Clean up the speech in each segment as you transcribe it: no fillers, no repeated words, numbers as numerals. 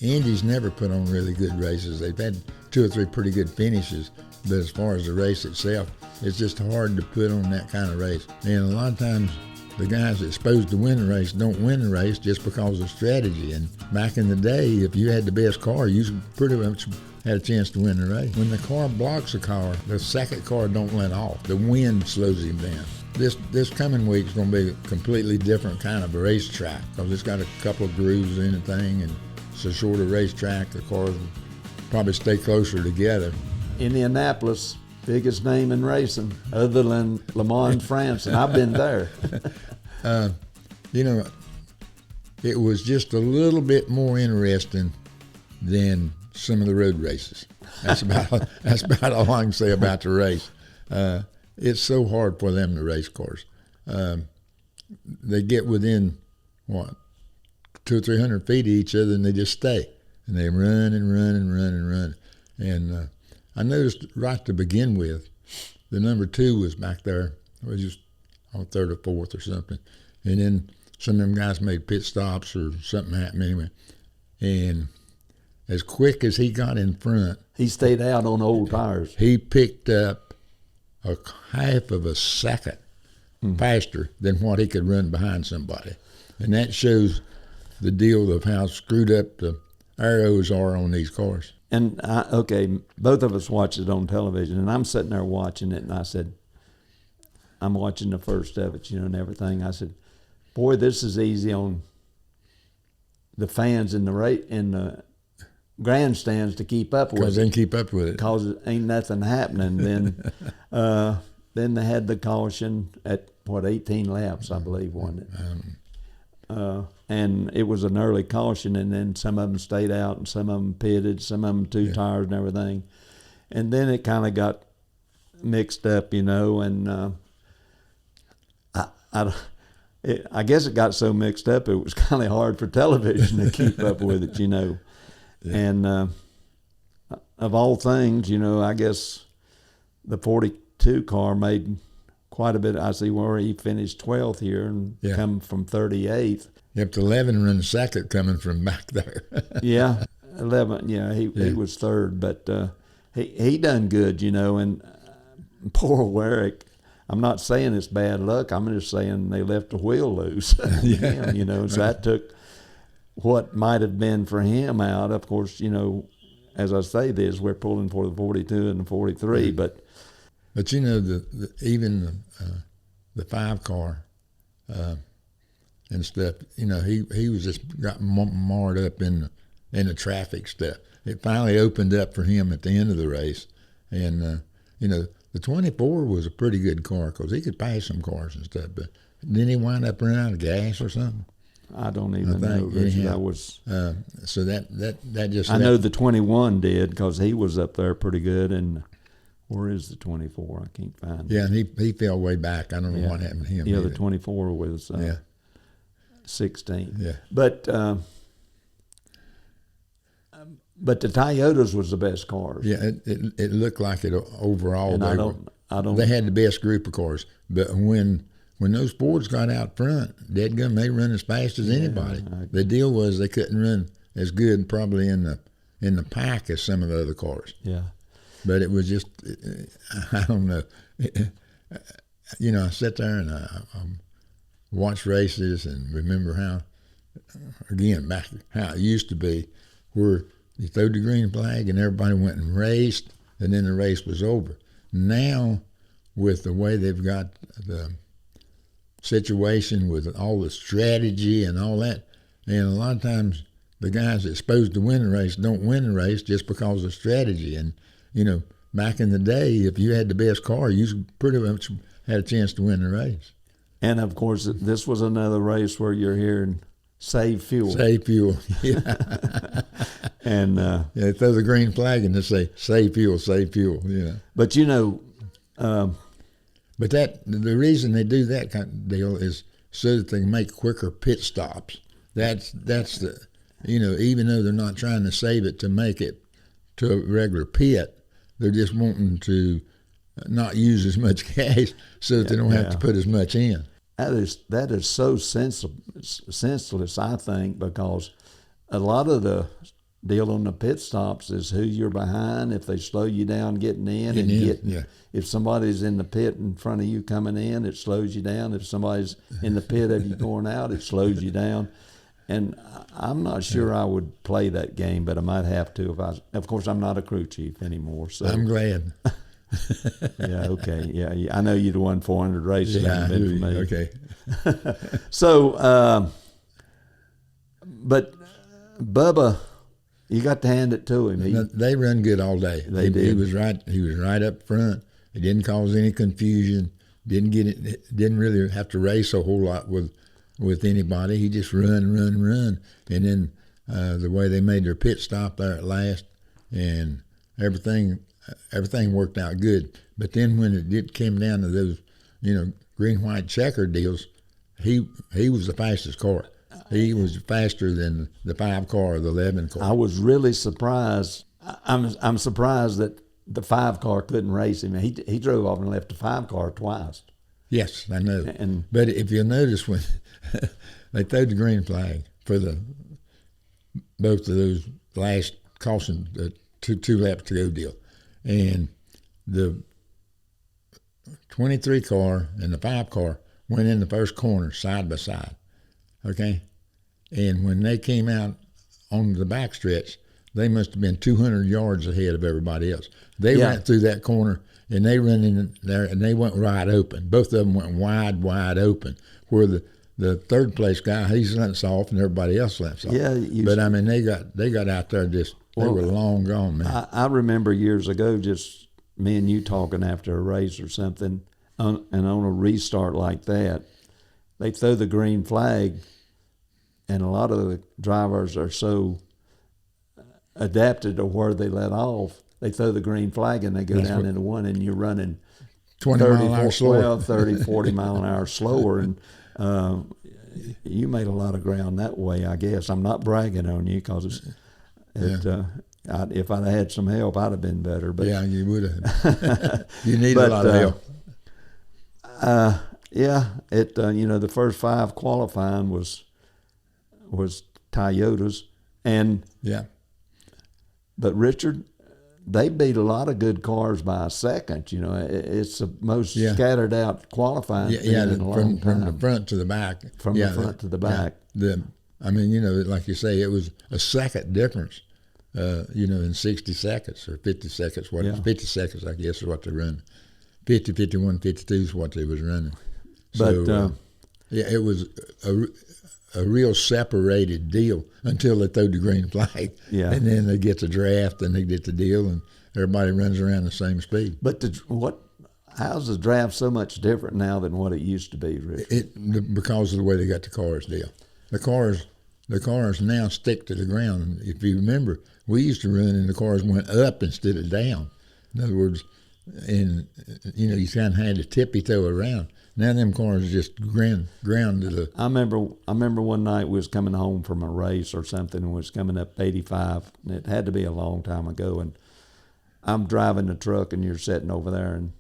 Indy's never put on really good races. They've had 2 or 3 pretty good finishes, but as far as the race itself, it's just hard to put on that kind of race. And a lot of times, the guys that's supposed to win the race don't win the race just because of strategy. And back in the day, if you had the best car, you pretty much had a chance to win the race. When the car blocks a car, the second car don't let off. The wind slows him down. This coming week is going to be a completely different kind of a racetrack because it's got a couple of grooves in the thing, and it's a shorter racetrack. The cars will probably stay closer together. Indianapolis, biggest name in racing other than Le Mans, France, and I've been there. You know, it was just a little bit more interesting than some of the road races. That's about all I can say about the race. It's so hard for them to race cars. They get within, 200 or 300 feet of each other, and they just stay. And they run and run and run and run. And I noticed right to begin with, the number 2 was back there. It was just on 3rd or 4th or something. And then some of them guys made pit stops or something happened anyway. And as quick as he got in front, he stayed out on old tires. He picked up a half of a second faster than what he could run behind somebody. And that shows the deal of how screwed up the aeros are on these cars. And, both of us watched it on television, and I'm sitting there watching it, and I said, I'm watching the first of it, and everything. I said, boy, this is easy on the fans in the grandstands to keep up with it. Because they can keep up with it. Because it ain't nothing happening. Then they had the caution at, 18 laps, I believe, wasn't it? And it was an early caution, and then some of them stayed out, and some of them pitted, some of them 2 tires and everything. And then it kind of got mixed up, and I guess it got so mixed up it was kind of hard for television to keep up with it, Yeah. And of all things, I guess the 42 car made quite a bit. I see where he finished 12th here and come from 38th. Yep, the 11 run second coming from back there. Yeah, 11. Yeah, he was 3rd, but he done good, and poor Warwick. I'm not saying it's bad luck. I'm just saying they left the wheel loose. Him, so that took what might have been for him out. Of course, as I say this, we're pulling for the 42 and the 43, but even the 5 car and stuff, he was just got marred up in the traffic stuff. It finally opened up for him at the end of the race, and the 24 was a pretty good car because he could pass some cars and stuff, but didn't he wind up running out of gas or something? I don't even know, Richard. I was. So that just. I know the 21 did because he was up there pretty good. And where is the 24? I can't find it. Yeah, and he fell way back. I don't know what happened to him. Yeah, the 24 was 16. Yeah, but the Toyotas was the best cars. Yeah, it looked like it overall. And they had the best group of cars, but when those Fords got out front, dadgum, they run as fast as anybody. The deal was they couldn't run as good probably in the pack as some of the other cars. Yeah. But it was just, I don't know. I sit there and I watch races and remember how it used to be, where you throw the green flag and everybody went and raced, and then the race was over. Now, with the way they've got the situation with all the strategy and all that, and a lot of times the guys that's supposed to win the race don't win the race just because of strategy. And back in the day, if you had the best car, you pretty much had a chance to win the race. And of course, this was another race where you're hearing save fuel. Save fuel, yeah. And they throw the green flag and they say save fuel, yeah. But but the reason they do that kind of deal is so that they can make quicker pit stops. That's the even though they're not trying to save it to make it to a regular pit, they're just wanting to not use as much gas so that they don't have to put as much in. That is so senseless, I think, because a lot of the deal on the pit stops is who you're behind. If they slow you down getting in, if somebody's in the pit in front of you coming in, it slows you down. If somebody's in the pit of you going out, it slows you down. And I'm not sure I would play that game, but I might have to if I. Of course, I'm not a crew chief anymore. So I'm glad. Yeah. Okay. Yeah. I know you'd won 400 races. Yeah. For me. Okay. So, but Bubba, you got to hand it to him. They run good all day. They did. He was right. He was right up front. He didn't cause any confusion. Didn't really have to race a whole lot with anybody. He just run, and then the way they made their pit stop there at last, and everything worked out good. But then when it came down to those, green, white, checker deals, he was the fastest car. He was faster than the 5 car or the 11 car. I was really surprised. I'm surprised that the 5 car couldn't race him. He drove off and left the 5 car twice. Yes, I know. But if you'll notice, when they threw the green flag for both of those last caution, the two laps to go deal, and the 23 car and the 5 car went in the first corner side by side, okay? And when they came out on the backstretch, they must have been 200 yards ahead of everybody else. They went through that corner, and they ran in there, and they went wide open. Both of them went wide open, where the third place guy, he lets off, and everybody else lets off. Yeah, but I mean, they got out there they were long gone, man. I remember years ago, just me and you talking after a race or something, and on a restart like that, they throw the green flag, and a lot of the drivers are so adapted to where they let off. They throw the green flag and they go down into one, and you're running 20 mile an hour slower. 30, 40 mile an hour slower. And you made a lot of ground that way, I guess. I'm not bragging on you because if I'd had some help, I'd have been better. But yeah, you would have. You need a lot of help. The first 5 qualifying was Toyotas, but Richard, they beat a lot of good cars by a second. It's the most scattered out qualifying in a long time. From the front to the back. From the front to the back. Like you say, it was a second difference. In 60 seconds or 50 seconds. 50 seconds, I guess, is what they run. 50, 51, 52 is what they was running. So, it was a real separated deal until they throw the green flag. Yeah. And then they get the draft and they get the deal and everybody runs around the same speed. But how's the draft so much different now than what it used to be, Rick? Because of the way they got the cars deal. The cars now stick to the ground. If you remember, we used to run and the cars went up instead of down. In other words, you kind of had to tippy-toe around. Now them cars just ground to the. I remember one night we was coming home from a race or something and was coming up 85, and it had to be a long time ago. And I'm driving the truck and you're sitting over there, and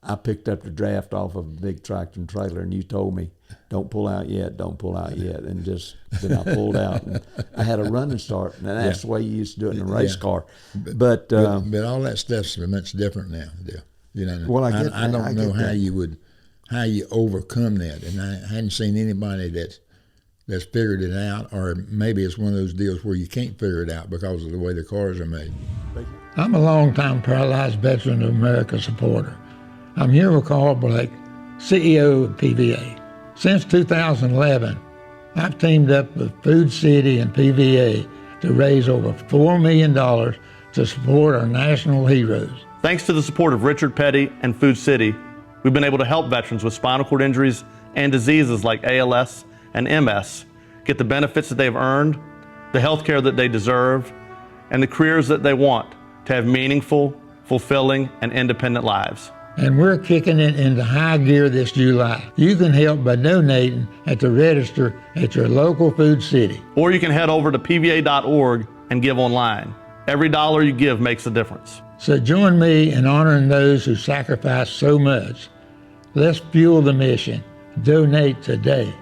I picked up the draft off of a big tractor and trailer, and you told me, "Don't pull out yet, don't pull out yet," and then I pulled out, and I had a running start, and that's the way you used to do it in a race car. But all that stuff's much different now. Well, I don't know how you overcome that, and I hadn't seen anybody that's figured it out, or maybe it's one of those deals where you can't figure it out because of the way the cars are made. I'm a longtime Paralyzed Veteran of America supporter. I'm here with Carl Blake, CEO of PVA. Since 2011, I've teamed up with Food City and PVA to raise over $4 million to support our national heroes. Thanks to the support of Richard Petty and Food City, we've been able to help veterans with spinal cord injuries and diseases like ALS and MS get the benefits that they've earned, the health care that they deserve, and the careers that they want to have meaningful, fulfilling, and independent lives. And we're kicking it into high gear this July. You can help by donating at the register at your local Food City. Or you can head over to pva.org and give online. Every dollar you give makes a difference. So join me in honoring those who sacrifice so much. Let's fuel the mission. Donate today.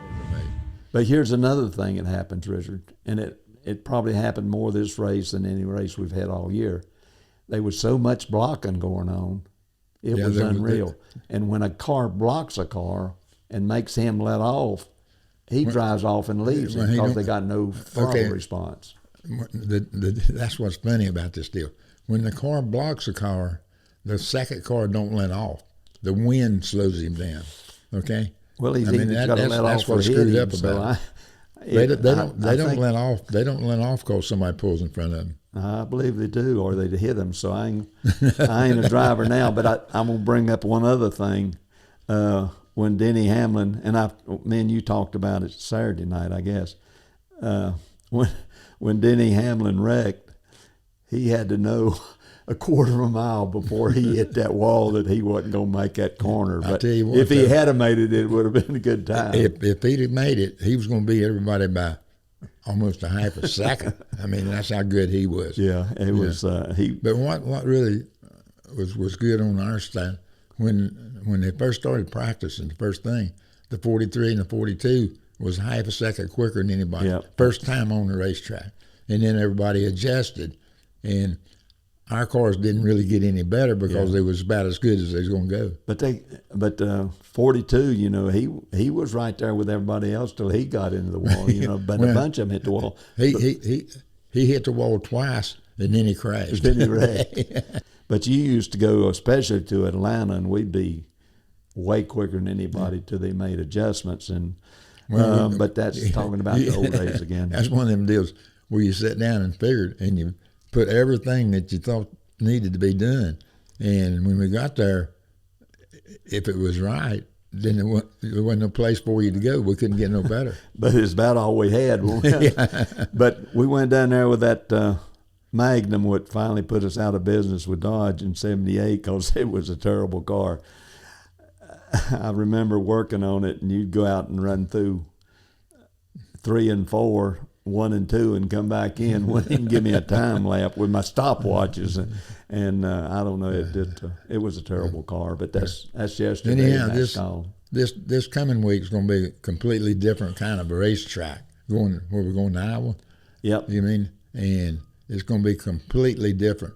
But here's another thing that happens, Richard, and it probably happened more this race than any race we've had all year. There was so much blocking going on. It was unreal. And when a car blocks a car and makes him let off, he drives off and leaves it because they got no throttle response. That's what's funny about this deal. When the car blocks a car, the second car don't let off. The wind slows him down. Okay. Well, he's got to let off. That's what's screwed up about it. They don't let off. They don't let off because somebody pulls in front of them. I believe they do, or they'd hit them. So I ain't a driver now, but I'm gonna bring up one other thing. When Denny Hamlin me and you talked about it Saturday night, I guess. When Denny Hamlin wrecked, he had to know a quarter of a mile before he hit that wall that he wasn't going to make that corner. But tell you what, if he had made it, it would have been a good time. If he'd have made it, he was going to beat everybody by almost a half a second. I mean, that's how good he was. Yeah, it was. But what really was good on our side, when they first started practicing, the first thing, the 43 and the 42 was half a second quicker than anybody. Yep. First time on the racetrack. And then everybody adjusted. And our cars didn't really get any better because they was about as good as they was going to go. But 42, you know, he was right there with everybody else till he got into the wall, you know. But a bunch of them hit the wall. He hit the wall twice, and then he crashed. Then he wrecked. But you used to go, especially to Atlanta, and we'd be way quicker than anybody till they made adjustments. And but that's talking about the old days again. That's one of them deals where you sit down and figured, and you put everything that you thought needed to be done. And when we got there, if it was right, then there wasn't no place for you to go. We couldn't get no better. But it's about all we had. But we went down there with that Magnum, what finally put us out of business with Dodge in '78 because it was a terrible car. I remember working on it, and you'd go out and run through 3 and 4, 1 and 2, and come back in. Wouldn't even give me a time lap with my stopwatches, and I don't know. It was a terrible car, but that's yesterday. Anyhow, this coming week's going to be a completely different kind of a racetrack. Where we're going to Iowa. Yep. You mean? And it's going to be completely different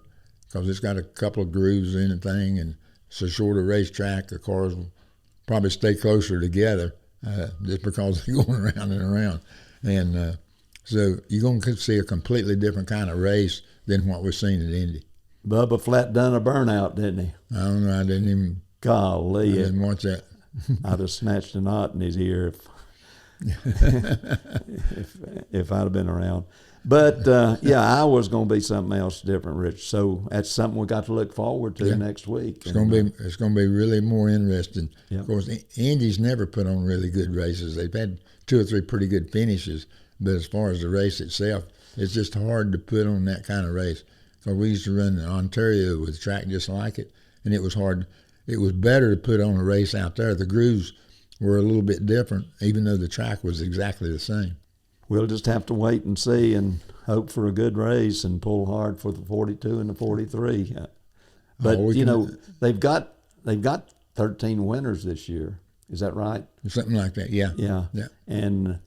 because it's got a couple of grooves in the thing, and it's a shorter racetrack. The cars will probably stay closer together just because they're going around and around. And so you're going to see a completely different kind of race than what we've seen at Indy. Bubba Flat done a burnout, didn't he? I don't know. I didn't even. Golly. I didn't watch that. I'd have snatched a knot in his ear if I'd have been around. But, I was going to be something else different, Rich. So that's something we got to look forward to next week. It's going to be really more interesting. Yep. Of course, Indy's never put on really good races. They've had 2 or 3 pretty good finishes, but as far as the race itself, it's just hard to put on that kind of race. Because we used to run in Ontario with a track just like it, and it was hard. It was better to put on a race out there. The grooves were a little bit different, even though the track was exactly the same. We'll just have to wait and see and hope for a good race and pull hard for the 42 and the 43. But they've got 13 winners this year. Is that right? Something like that. Yeah. Yeah. And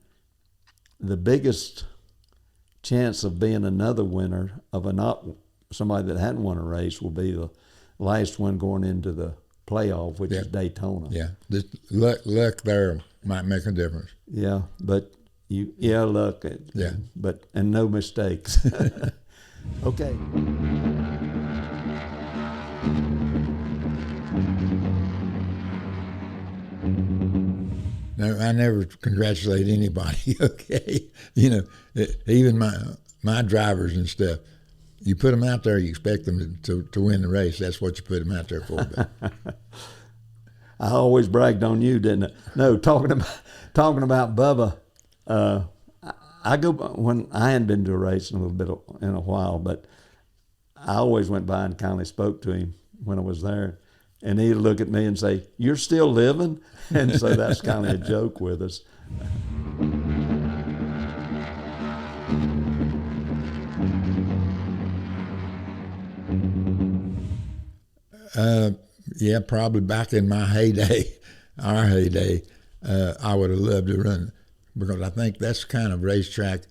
the biggest chance of being another winner of somebody that hadn't won a race will be the last one going into the playoff, which is Daytona. Yeah. This luck there might make a difference. Yeah, but. Luck. Yeah. And no mistakes. Okay. No, I never congratulate anybody. Okay, even my drivers and stuff. You put them out there, you expect them to win the race. That's what you put them out there for. I always bragged on you, didn't I? No, talking about Bubba. I go when I hadn't been to a race in a while, but I always went by and kindly spoke to him when I was there, and he'd look at me and say, "You're still living," and so that's kind of a joke with us. Probably back in my heyday, our heyday, I would have loved to run. Because I think that's the kind of racetrack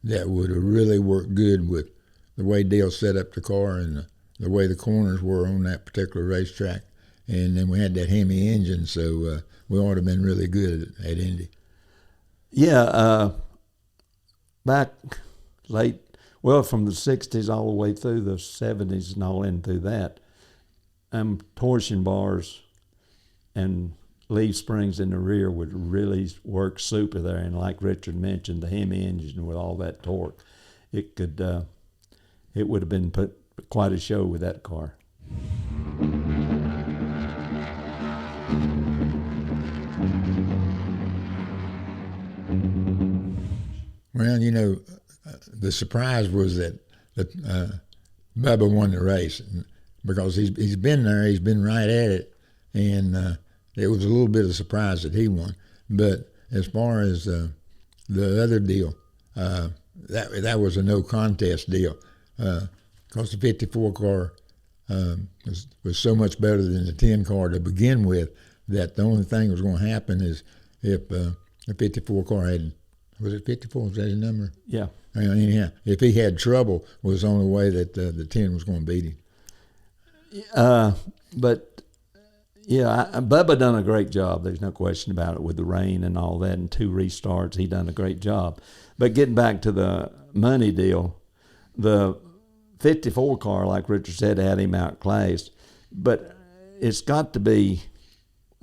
that would have really worked good with the way Dale set up the car and the way the corners were on that particular racetrack. And then we had that Hemi engine, so we ought to have been really good at Indy. Yeah, back late, well, from the 60s all the way through the 70s and all in through that, torsion bars and leaf springs in the rear would really work super there. And like Richard mentioned, the Hemi engine with all that torque, it would have been put quite a show with that car. Well, you know, the surprise was that Bubba won the race because he's been there, he's been right at it, and it was a little bit of a surprise that he won. But as far as the other deal, that was a no contest deal because the 54 car was so much better than the 10 car to begin with that the only thing that was going to happen is if the 54 car had. Was it 54? Was that his number? Yeah. Anyhow, if he had trouble, was the only way that the 10 was going to beat him. But, yeah, Bubba done a great job. There's no question about it with the rain and all that and 2 restarts. He done a great job. But getting back to the money deal, the 54 car, like Richard said, had him outclassed. But it's got to be,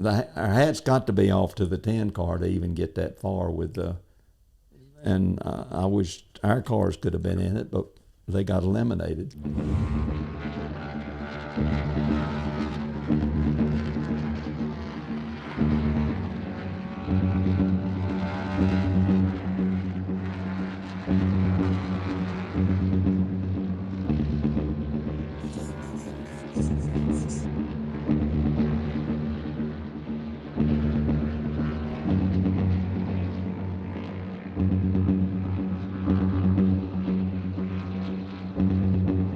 our hat's got to be off to the 10 car to even get that far with the. And I wish our cars could have been in it, but they got eliminated.